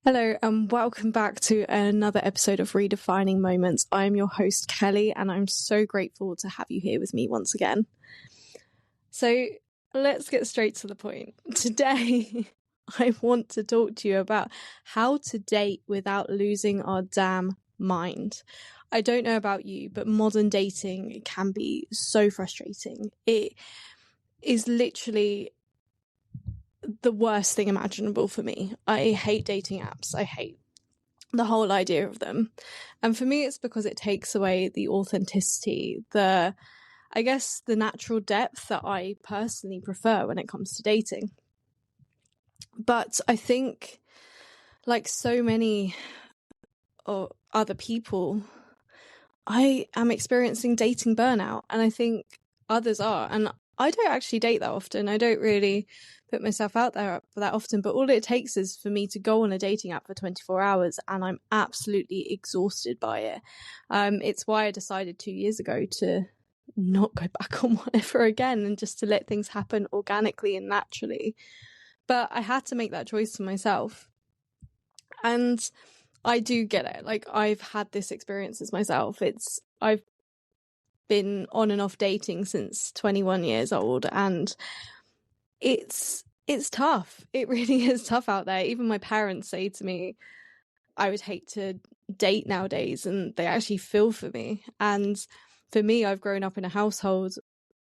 Hello, and welcome back to another episode of Redefining Moments. I'm your host, Kelly, and I'm so grateful to have you here with me once again. So let's get straight to the point. Today, I want to talk to you about how to date without losing our damn mind. I don't know about you, but modern dating can be so frustrating. It is literally the worst thing imaginable for me. I hate dating apps. I hate the whole idea of them. And for me, it's because it takes away the authenticity, the natural depth that I personally prefer when it comes to dating. But I think, like so many other people, I am experiencing dating burnout, and I think others are. And I don't actually date that often. I don't really put myself out there for that often, but all it takes is for me to go on a dating app for 24 hours and I'm absolutely exhausted by it. It's why I decided 2 years ago to not go back on one ever again and just to let things happen organically and naturally. But I had to make that choice for myself. And I do get it. Like, I've had this experience as myself. I've been on and off dating since 21 years old, and it's tough. It really is tough out there. Even my parents say to me, I would hate to date nowadays, and they actually feel for me. And for me, I've grown up in a household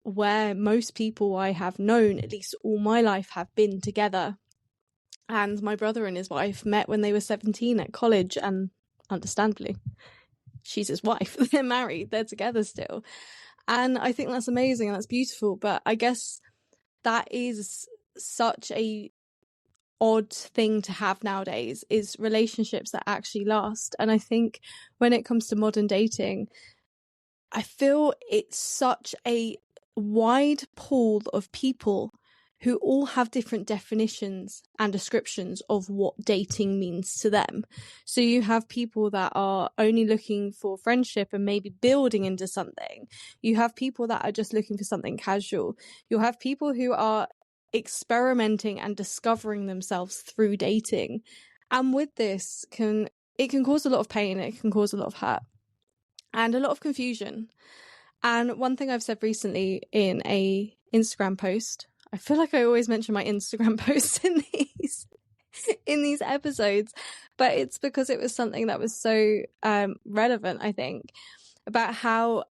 where most people I have known, at least all my life, have been together. And my brother and his wife met when they were 17 at college, and understandably, she's his wife. They're married, they're together still. And I think that's amazing and that's beautiful. But I guess that is such a odd thing to have nowadays, is relationships that actually last. And I think when it comes to modern dating, I feel it's such a wide pool of people who all have different definitions and descriptions of what dating means to them. So you have people that are only looking for friendship and maybe building into something. You have people that are just looking for something casual. You'll have people who are experimenting and discovering themselves through dating. And with this, it can cause a lot of pain, it can cause a lot of hurt and a lot of confusion. And one thing I've said recently in a Instagram post, I feel like I always mention my Instagram posts in these episodes, but it's because it was something that was so relevant, I think, about how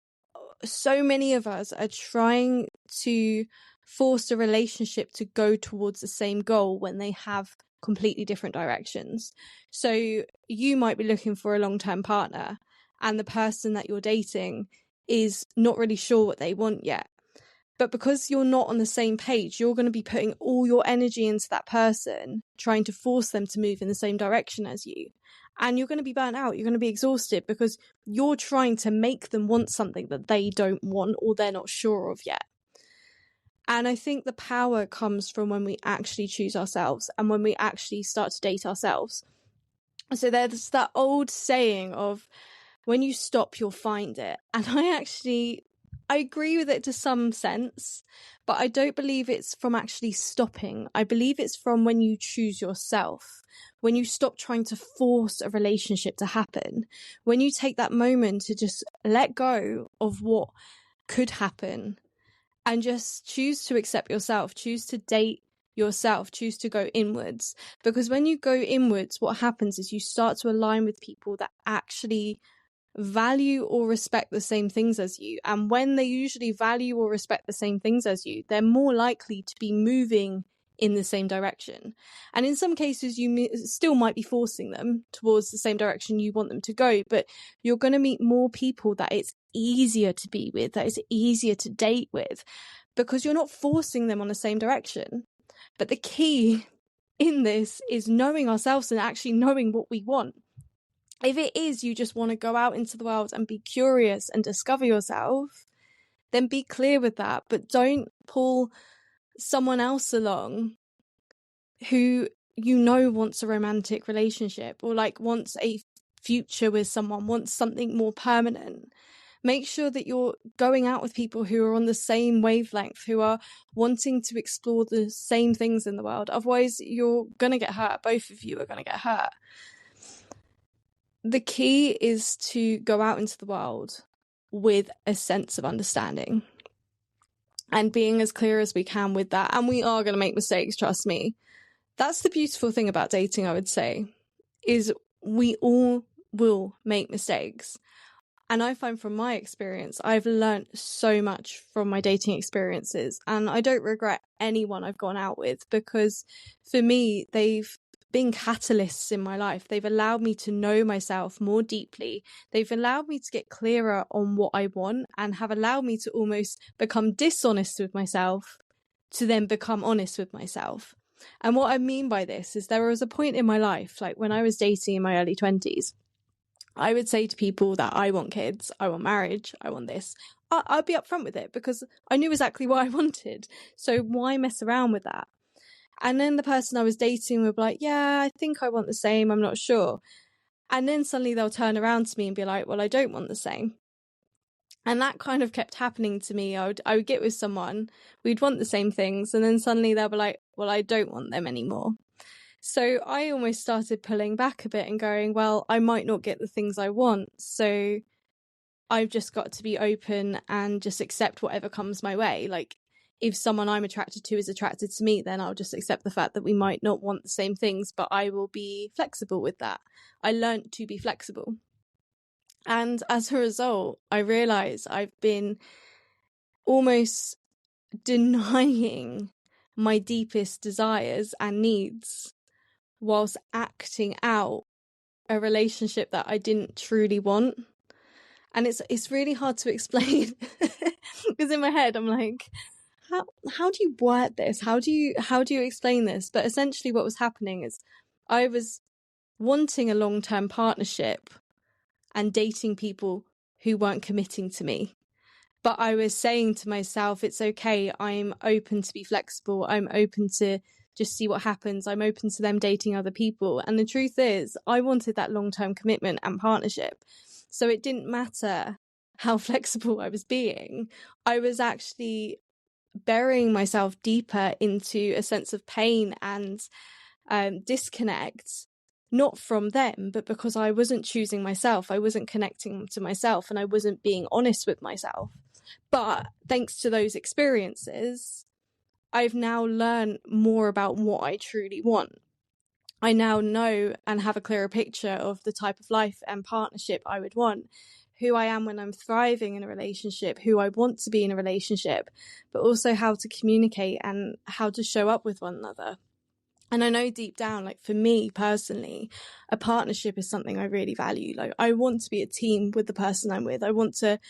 so many of us are trying to force a relationship to go towards the same goal when they have completely different directions. So you might be looking for a long-term partner, and the person that you're dating is not really sure what they want yet. But because you're not on the same page, you're going to be putting all your energy into that person, trying to force them to move in the same direction as you. And you're going to be burnt out. You're going to be exhausted because you're trying to make them want something that they don't want or they're not sure of yet. And I think the power comes from when we actually choose ourselves and when we actually start to date ourselves. So there's that old saying of, when you stop, you'll find it. And I agree with it to some sense, but I don't believe it's from actually stopping. I believe it's from when you choose yourself, when you stop trying to force a relationship to happen, when you take that moment to just let go of what could happen and just choose to accept yourself, choose to date yourself, choose to go inwards. Because when you go inwards, what happens is you start to align with people that actually value or respect the same things as you. And when they usually value or respect the same things as you, they're more likely to be moving in the same direction. And in some cases, you still might be forcing them towards the same direction you want them to go, but you're going to meet more people that it's easier to be with, that it's easier to date with, because you're not forcing them on the same direction. But the key in this is knowing ourselves and actually knowing what we want. If it is you just want to go out into the world and be curious and discover yourself, then be clear with that. But don't pull someone else along who you know wants a romantic relationship or like wants a future with someone, wants something more permanent. Make sure that you're going out with people who are on the same wavelength, who are wanting to explore the same things in the world. Otherwise, you're going to get hurt. Both of you are going to get hurt. The key is to go out into the world with a sense of understanding and being as clear as we can with that. And we are going to make mistakes, trust me. That's the beautiful thing about dating, I would say, is we all will make mistakes. And I find from my experience, I've learned so much from my dating experiences, and I don't regret anyone I've gone out with, because for me, they've been catalysts in my life. They've allowed me to know myself more deeply. They've allowed me to get clearer on what I want, and have allowed me to almost become dishonest with myself to then become honest with myself. And what I mean by this is there was a point in my life, like when I was dating in my early 20s, I would say to people that I want kids, I want marriage, I want this. I'd be upfront with it because I knew exactly what I wanted. So why mess around with that? And then the person I was dating would be like, yeah, I think I want the same, I'm not sure. And then suddenly they'll turn around to me and be like, well, I don't want the same. And that kind of kept happening to me. I would get with someone, we'd want the same things, and then suddenly they'll be like, well, I don't want them anymore. So I almost started pulling back a bit and going, well, I might not get the things I want. So I've just got to be open and just accept whatever comes my way. Like, if someone I'm attracted to is attracted to me, then I'll just accept the fact that we might not want the same things, but I will be flexible with that. I learned to be flexible. And as a result, I realized I've been almost denying my deepest desires and needs whilst acting out a relationship that I didn't truly want. And it's really hard to explain because in my head I'm like, how do you word this? How do you explain this? But essentially what was happening is I was wanting a long-term partnership and dating people who weren't committing to me. But I was saying to myself, it's okay, I'm open to be flexible, I'm open to just see what happens, I'm open to them dating other people. And the truth is, I wanted that long-term commitment and partnership. So it didn't matter how flexible I was being. I was actually burying myself deeper into a sense of pain and disconnect, not from them, but because I wasn't choosing myself, I wasn't connecting to myself, and I wasn't being honest with myself. But thanks to those experiences, I've now learned more about what I truly want. I now know and have a clearer picture of the type of life and partnership I would want, who I am when I'm thriving in a relationship, who I want to be in a relationship, but also how to communicate and how to show up with one another. And I know deep down, like for me personally, a partnership is something I really value. Like, I want to be a team with the person I'm with. I want to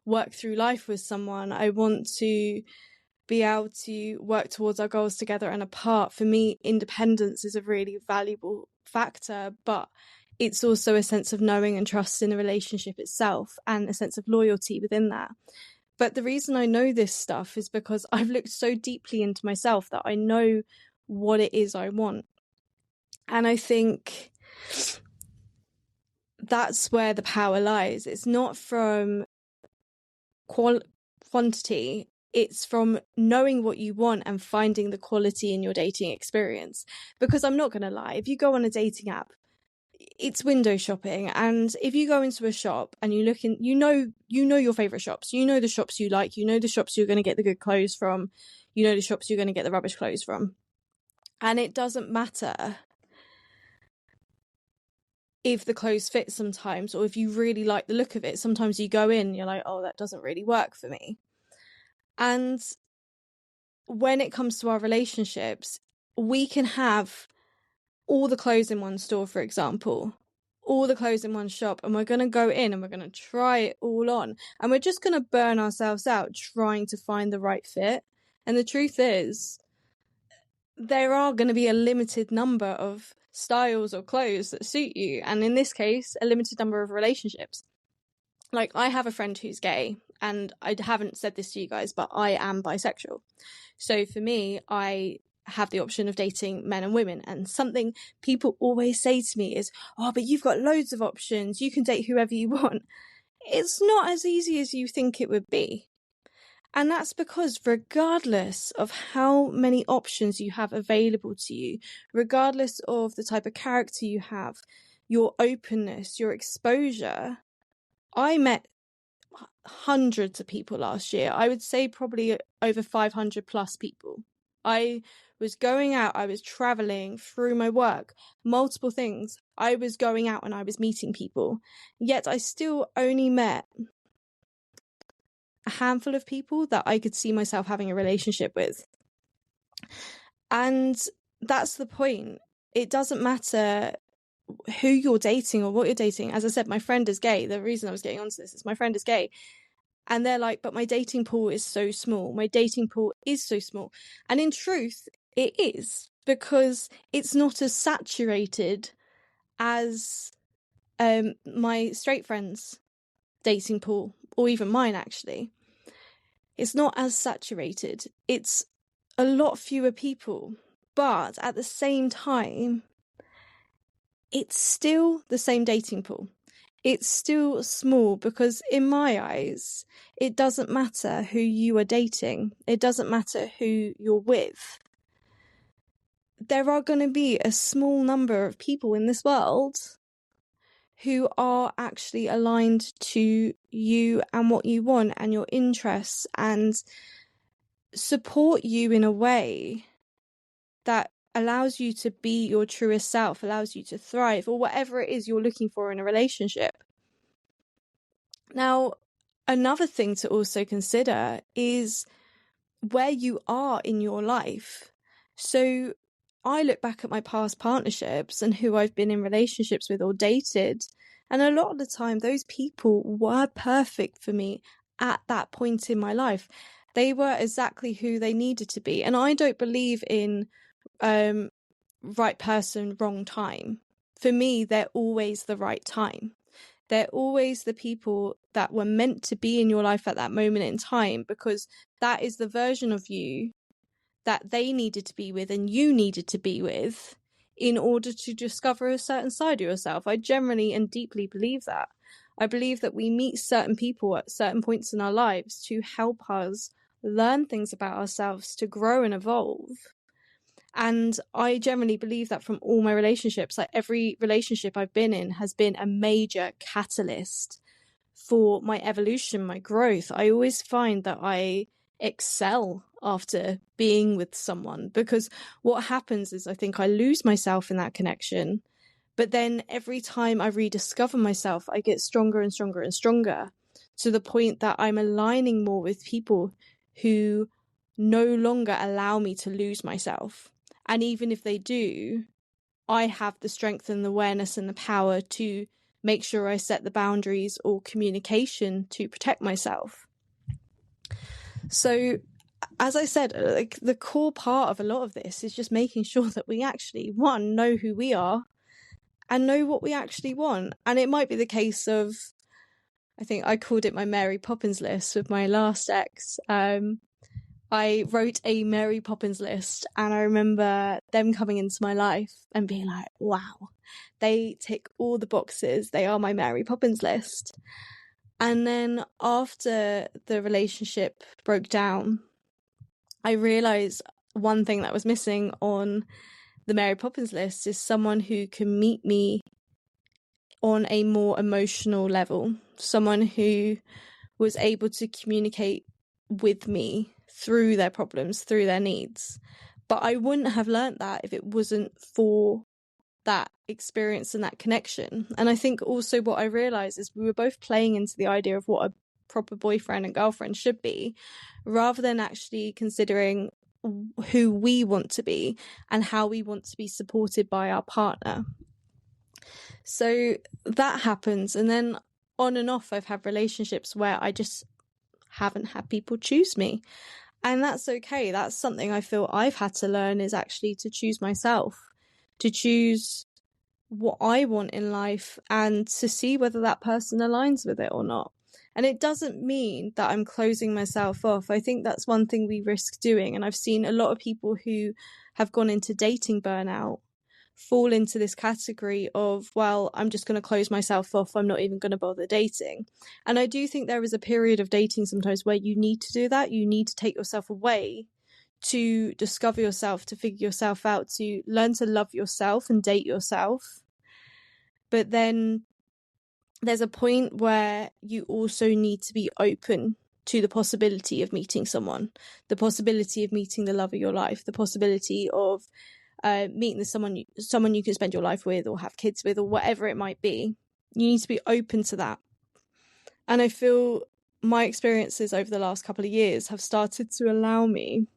work through life with someone. I want to be able to work towards our goals together and apart. For me, independence is a really valuable factor, but it's also a sense of knowing and trust in the relationship itself and a sense of loyalty within that. But the reason I know this stuff is because I've looked so deeply into myself that I know what it is I want. And I think that's where the power lies. It's not from quantity, it's from knowing what you want and finding the quality in your dating experience. Because I'm not going to lie, if you go on a dating app, it's window shopping, and if you go into a shop and you look in, you know your favorite shops, you know the shops you like, you know the shops you're going to get the good clothes from, you know the shops you're going to get the rubbish clothes from. And it doesn't matter if the clothes fit sometimes, or if you really like the look of it. Sometimes you go in, you're like, oh, that doesn't really work for me. And when it comes to our relationships, we can have all the clothes in one store, for example, all the clothes in one shop, and we're going to go in and we're going to try it all on, and we're just going to burn ourselves out trying to find the right fit. And the truth is, there are going to be a limited number of styles or clothes that suit you, and in this case, a limited number of relationships. Like, I have a friend who's gay, and I haven't said this to you guys, but I am bisexual. So for me, I have the option of dating men and women, and something people always say to me is, oh, but you've got loads of options, you can date whoever you want. it's not as easy as you think it would be. And that's because regardless of how many options you have available to you, regardless of the type of character you have, your openness, your exposure, I met hundreds of people last year. I would say probably over 500 plus people. I was going out, I was traveling through my work, multiple things. I was going out and I was meeting people. Yet I still only met a handful of people that I could see myself having a relationship with. And that's the point. It doesn't matter who you're dating or what you're dating. As I said, my friend is gay. The reason I was getting onto this is my friend is gay. And they're like, but my dating pool is so small. My dating pool is so small. And in truth, it is, because it's not as saturated as my straight friends' dating pool, or even mine, actually. It's not as saturated. It's a lot fewer people. But at the same time, it's still the same dating pool. It's still small, because in my eyes, it doesn't matter who you are dating. It doesn't matter who you're with. There are going to be a small number of people in this world who are actually aligned to you and what you want and your interests, and support you in a way that allows you to be your truest self, allows you to thrive, or whatever it is you're looking for in a relationship. Now, another thing to also consider is where you are in your life. So I look back at my past partnerships and who I've been in relationships with or dated, and a lot of the time those people were perfect for me at that point in my life. They were exactly who they needed to be. And I don't believe in right person, wrong time. For me, they're always the right time. They're always the people that were meant to be in your life at that moment in time, because that is the version of you that they needed to be with and you needed to be with in order to discover a certain side of yourself. I generally and deeply believe that. I believe that we meet certain people at certain points in our lives to help us learn things about ourselves, to grow and evolve. And I generally believe that from all my relationships, like every relationship I've been in has been a major catalyst for my evolution, my growth. I always find that I excel after being with someone, because what happens is I think I lose myself in that connection. But then every time I rediscover myself, I get stronger and stronger and stronger, to the point that I'm aligning more with people who no longer allow me to lose myself. And even if they do, I have the strength and the awareness and the power to make sure I set the boundaries or communication to protect myself. So, as I said, like, the core part of a lot of this is just making sure that we actually, one, know who we are and know what we actually want. And it might be the case of, I think I called it my Mary Poppins list with my last ex. I wrote a Mary Poppins list, and I remember them coming into my life and being like, wow, they tick all the boxes. They are my Mary Poppins list. And then after the relationship broke down, I realized one thing that was missing on the Mary Poppins list is someone who can meet me on a more emotional level, someone who was able to communicate with me through their problems, through their needs. But I wouldn't have learnt that if it wasn't for that experience and that connection. And I think also what I realised is we were both playing into the idea of what a proper boyfriend and girlfriend should be, rather than actually considering who we want to be and how we want to be supported by our partner. So that happens. And then on and off, I've had relationships where I just haven't had people choose me. And that's okay. That's something I feel I've had to learn, is actually to choose myself, to choose what I want in life, and to see whether that person aligns with it or not. And it doesn't mean that I'm closing myself off. I think that's one thing we risk doing. And I've seen a lot of people who have gone into dating burnout fall into this category of, well, I'm just going to close myself off. I'm not even going to bother dating. And I do think there is a period of dating sometimes where you need to do that. You need to take yourself away to discover yourself, to figure yourself out, to learn to love yourself and date yourself. But then there's a point where you also need to be open to the possibility of meeting someone, the possibility of meeting the love of your life, the possibility of meeting someone you can spend your life with or have kids with or whatever it might be. You need to be open to that. And I feel my experiences over the last couple of years have started to allow me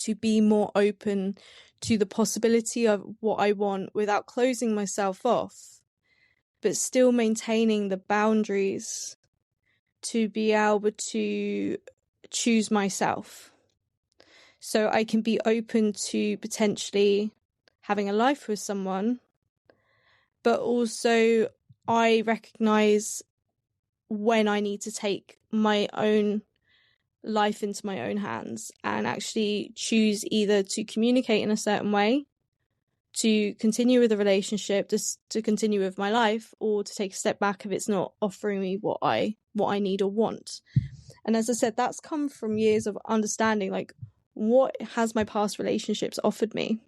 to be more open to the possibility of what I want without closing myself off, but still maintaining the boundaries to be able to choose myself. So I can be open to potentially having a life with someone, but also I recognize when I need to take my own life into my own hands and actually choose either to communicate in a certain way, to continue with the relationship, just to continue with my life, or to take a step back if it's not offering me what I need or want. And as I said, that's come from years of understanding, like, what has my past relationships offered me?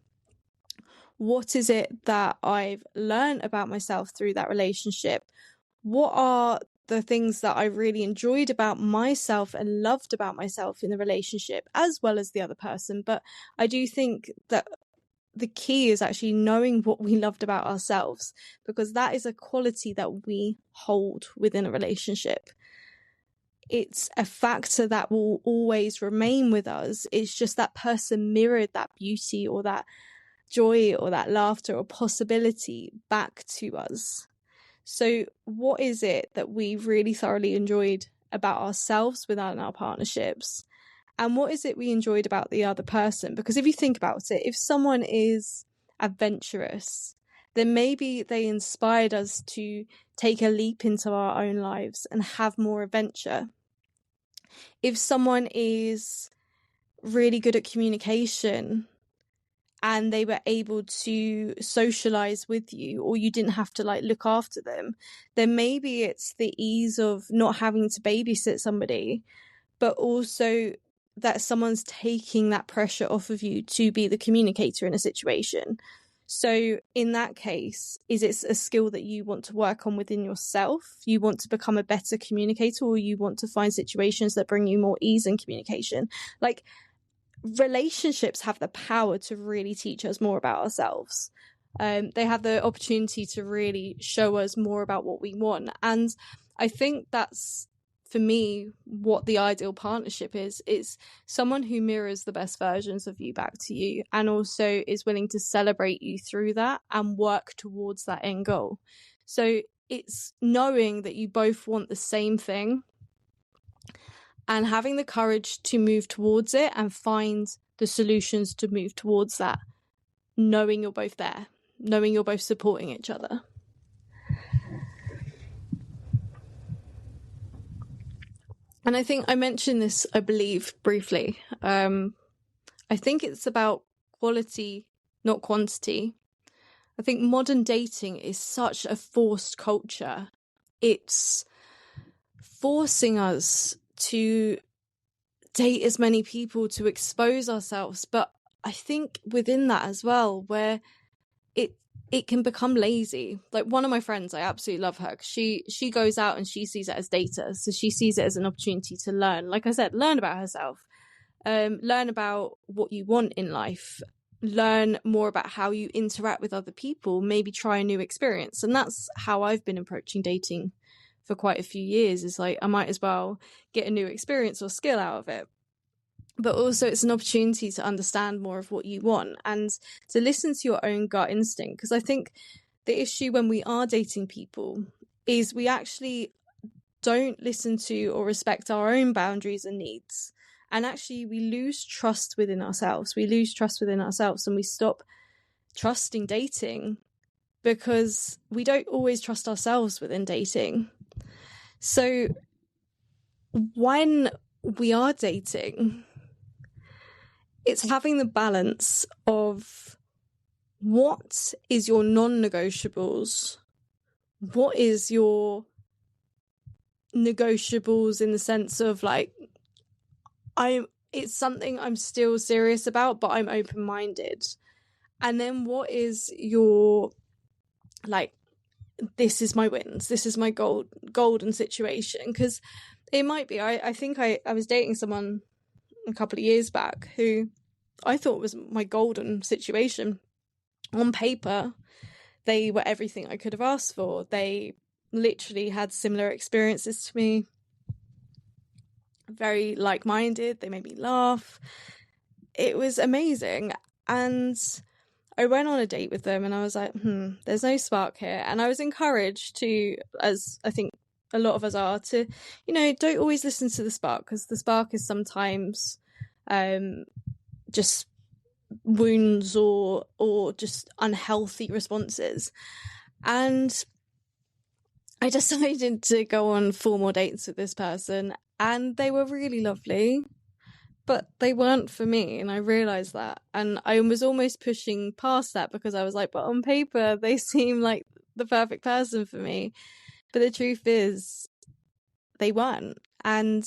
What is it that I've learned about myself through that relationship? What are the things that I really enjoyed about myself and loved about myself in the relationship, as well as the other person? But I do think that the key is actually knowing what we loved about ourselves, because that is a quality that we hold within a relationship. It's a factor that will always remain with us. It's just that person mirrored that beauty or that joy or that laughter or possibility back to us. So what is it that we really thoroughly enjoyed about ourselves within our partnerships? And what is it we enjoyed about the other person? Because if you think about it, if someone is adventurous, then maybe they inspired us to take a leap into our own lives and have more adventure. If someone is really good at communication and they were able to socialize with you, or you didn't have to like look after them, then maybe it's the ease of not having to babysit somebody, but also that someone's taking that pressure off of you to be the communicator in a situation. So in that case, is it a skill that you want to work on within yourself? You want to become a better communicator, or you want to find situations that bring you more ease in communication? Like, relationships have the power to really teach us more about ourselves. They have the opportunity to really show us more about what we want. And I think that's, for me, what the ideal partnership is someone who mirrors the best versions of you back to you, and also is willing to celebrate you through that and work towards that end goal. So it's knowing that you both want the same thing and having the courage to move towards it and find the solutions to move towards that, knowing you're both there, knowing you're both supporting each other. And I think I mentioned this, I believe, briefly. I think it's about quality, not quantity. I think modern dating is such a forced culture. It's forcing us to date as many people, to expose ourselves. But I think within that as well, where it can become lazy. Like, one of my friends, I absolutely love her, 'cause she goes out and she sees it as data. So she sees it as an opportunity to learn. Like I said, learn about herself, learn about what you want in life, learn more about how you interact with other people, maybe try a new experience. And that's how I've been approaching dating for quite a few years. Is like, I might as well get a new experience or skill out of it. But also it's an opportunity to understand more of what you want and to listen to your own gut instinct. Because I think the issue when we are dating people is we actually don't listen to or respect our own boundaries and needs. And actually we lose trust within ourselves. We lose trust within ourselves and we stop trusting dating because we don't always trust ourselves within dating. So when we are dating, it's having the balance of what is your non-negotiables? What is your negotiables in the sense of like, it's something I'm still serious about, but I'm open-minded. And then what is your, like, this is my wins, this is my golden situation? Because it might be, I think I was dating someone a couple of years back who I thought was my golden situation. On paper, they were everything I could have asked for. They literally had similar experiences to me, very like-minded. They made me laugh. It was amazing. And I went on a date with them and I was like, there's no spark here. And I was encouraged to, as I think a lot of us are, to, don't always listen to the spark, because the spark is sometimes just wounds or just unhealthy responses. And I decided to go on 4 more dates with this person, and they were really lovely, but they weren't for me, and I realized that. And I was almost pushing past that because I was like, but on paper they seem like the perfect person for me, but the truth is they weren't. And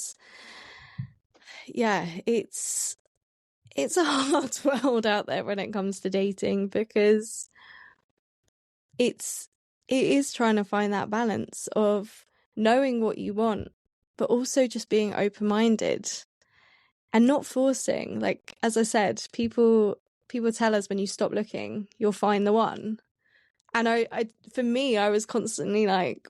yeah, it's a hard world out there when it comes to dating, because it is trying to find that balance of knowing what you want, but also just being open-minded and not forcing. Like, as I said, people tell us when you stop looking, you'll find the one. And I for me, I was constantly like,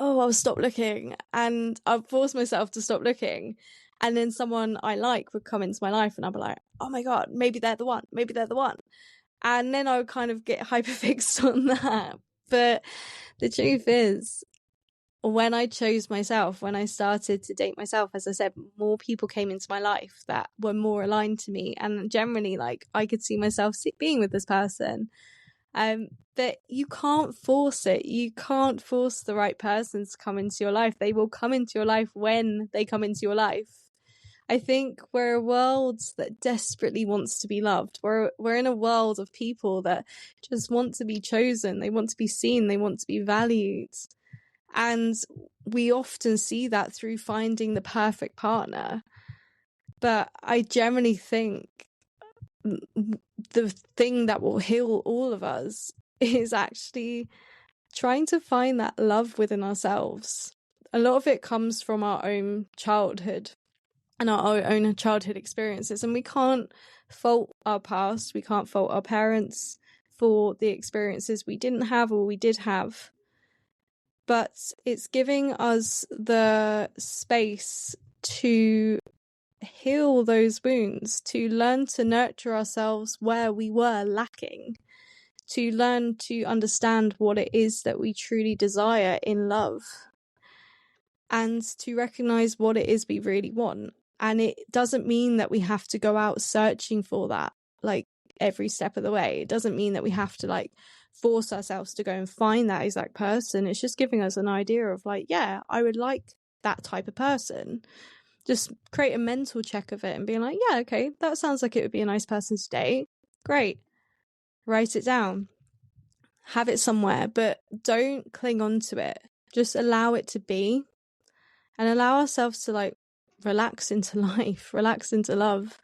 oh, I'll stop looking, and I'll force myself to stop looking. And then someone I like would come into my life and I'll be like, oh my God, maybe they're the one. Maybe they're the one. And then I would kind of get hyperfixed on that. But the truth is, when I chose myself, when I started to date myself, as I said, more people came into my life that were more aligned to me. And generally, like, I could see myself being with this person. But you can't force it. You can't force the right person to come into your life. They will come into your life when they come into your life. I think we're a world that desperately wants to be loved. We're in a world of people that just want to be chosen. They want to be seen. They want to be valued. And we often see that through finding the perfect partner. But I generally think the thing that will heal all of us is actually trying to find that love within ourselves. A lot of it comes from our own childhood and our own childhood experiences. And we can't fault our past. We can't fault our parents for the experiences we didn't have or we did have. But it's giving us the space to heal those wounds, to learn to nurture ourselves where we were lacking, to learn to understand what it is that we truly desire in love, and to recognize what it is we really want. And it doesn't mean that we have to go out searching for that, like, every step of the way. It doesn't mean that we have to, like, force ourselves to go and find that exact person. It's just giving us an idea of, like, yeah, I would like that type of person. Just create a mental check of it and being like, yeah, okay, that sounds like it would be a nice person to date. Great. Write it down. Have it somewhere, but don't cling on to it. Just allow it to be, and allow ourselves to, like, relax into life, relax into love,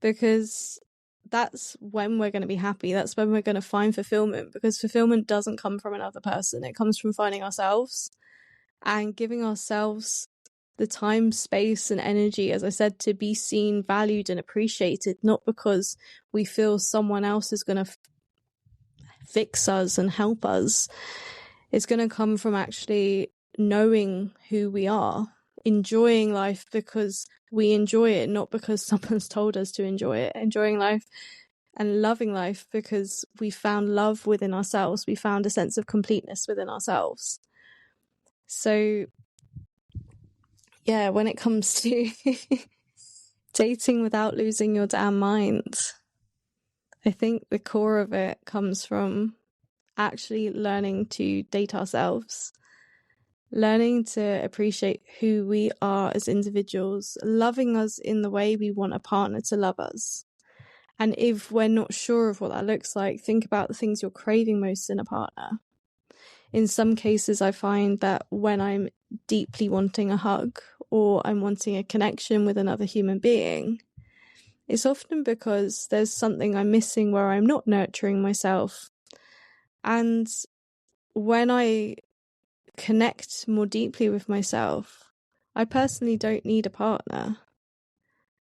because that's when we're going to be happy. That's when we're going to find fulfillment, because fulfillment doesn't come from another person. It comes from finding ourselves and giving ourselves the time, space, and energy, as I said, to be seen, valued, and appreciated, not because we feel someone else is going to fix us and help us. It's going to come from actually knowing who we are, enjoying life because we enjoy it, not because someone's told us to enjoy it. Enjoying life and loving life because we found love within ourselves. We found a sense of completeness within ourselves. So yeah, when it comes to dating without losing your damn mind, I think the core of it comes from actually learning to date ourselves, learning to appreciate who we are as individuals, loving us in the way we want a partner to love us, And if we're not sure of what that looks like, think about the things you're craving most in a partner. In some cases, I find that when I'm deeply wanting a hug or I'm wanting a connection with another human being, it's often because there's something I'm missing where I'm not nurturing myself. And when I connect more deeply with myself, I personally don't need a partner.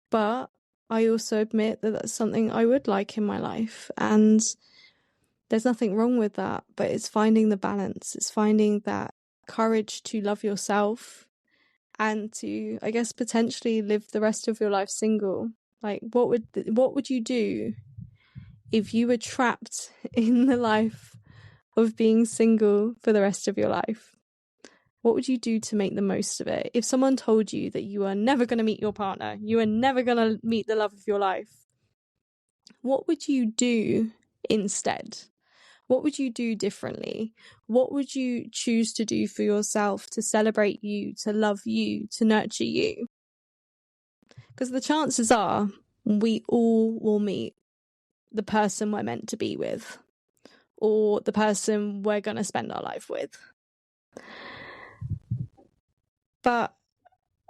But I also admit that that's something I would like in my life. And there's nothing wrong with that, but it's finding the balance. It's finding that courage to love yourself and to, I guess, potentially live the rest of your life single. Like, what would you do if you were trapped in the life of being single for the rest of your life? What would you do to make the most of it? If someone told you that you are never going to meet your partner, you are never going to meet the love of your life, what would you do instead? What would you do differently? What would you choose to do for yourself to celebrate you, to love you, to nurture you? Because the chances are we all will meet the person we're meant to be with, or the person we're going to spend our life with. But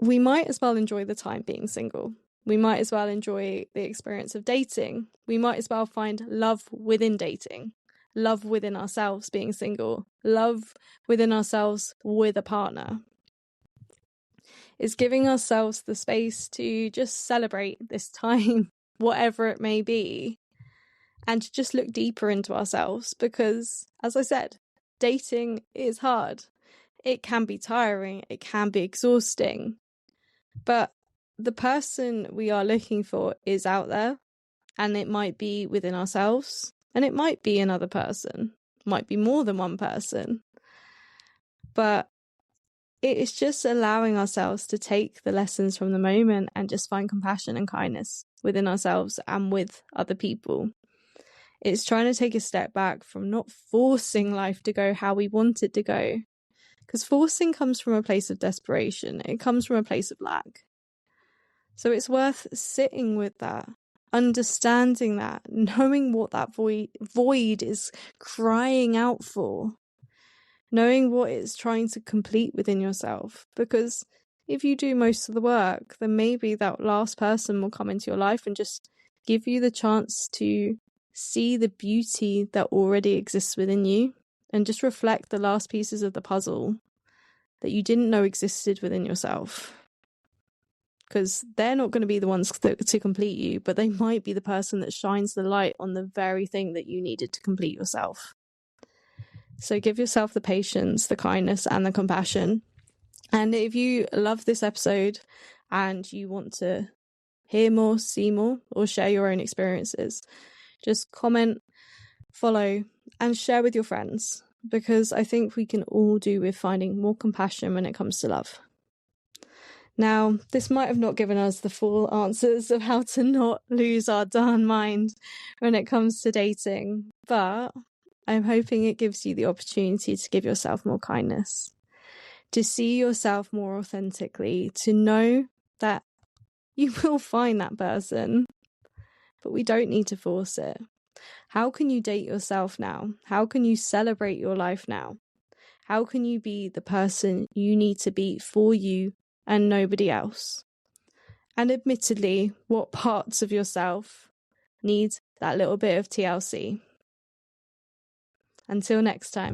we might as well enjoy the time being single. We might as well enjoy the experience of dating. We might as well find love within dating, love within ourselves being single, love within ourselves with a partner. It's giving ourselves the space to just celebrate this time, whatever it may be, and to just look deeper into ourselves because, as I said, dating is hard. It can be tiring. It can be exhausting. But the person we are looking for is out there, and it might be within ourselves, and it might be another person, it might be more than one person. But it is just allowing ourselves to take the lessons from the moment and just find compassion and kindness within ourselves and with other people. It's trying to take a step back from not forcing life to go how we want it to go. Because forcing comes from a place of desperation. It comes from a place of lack. So it's worth sitting with that, understanding that, knowing what that void is crying out for, knowing what it's trying to complete within yourself. Because if you do most of the work, then maybe that last person will come into your life and just give you the chance to see the beauty that already exists within you and just reflect the last pieces of the puzzle that you didn't know existed within yourself. Because they're not going to be the ones to complete you, but they might be the person that shines the light on the very thing that you needed to complete yourself. So give yourself the patience, the kindness, and the compassion. And if you love this episode and you want to hear more, see more, or share your own experiences, just comment, follow, and share with your friends, because I think we can all do with finding more compassion when it comes to love. Now, this might have not given us the full answers of how to not lose our darn mind when it comes to dating, but I'm hoping it gives you the opportunity to give yourself more kindness, to see yourself more authentically, to know that you will find that person, but we don't need to force it. How can you date yourself now? How can you celebrate your life now? How can you be the person you need to be for you and nobody else? And admittedly, what parts of yourself need that little bit of TLC? Until next time.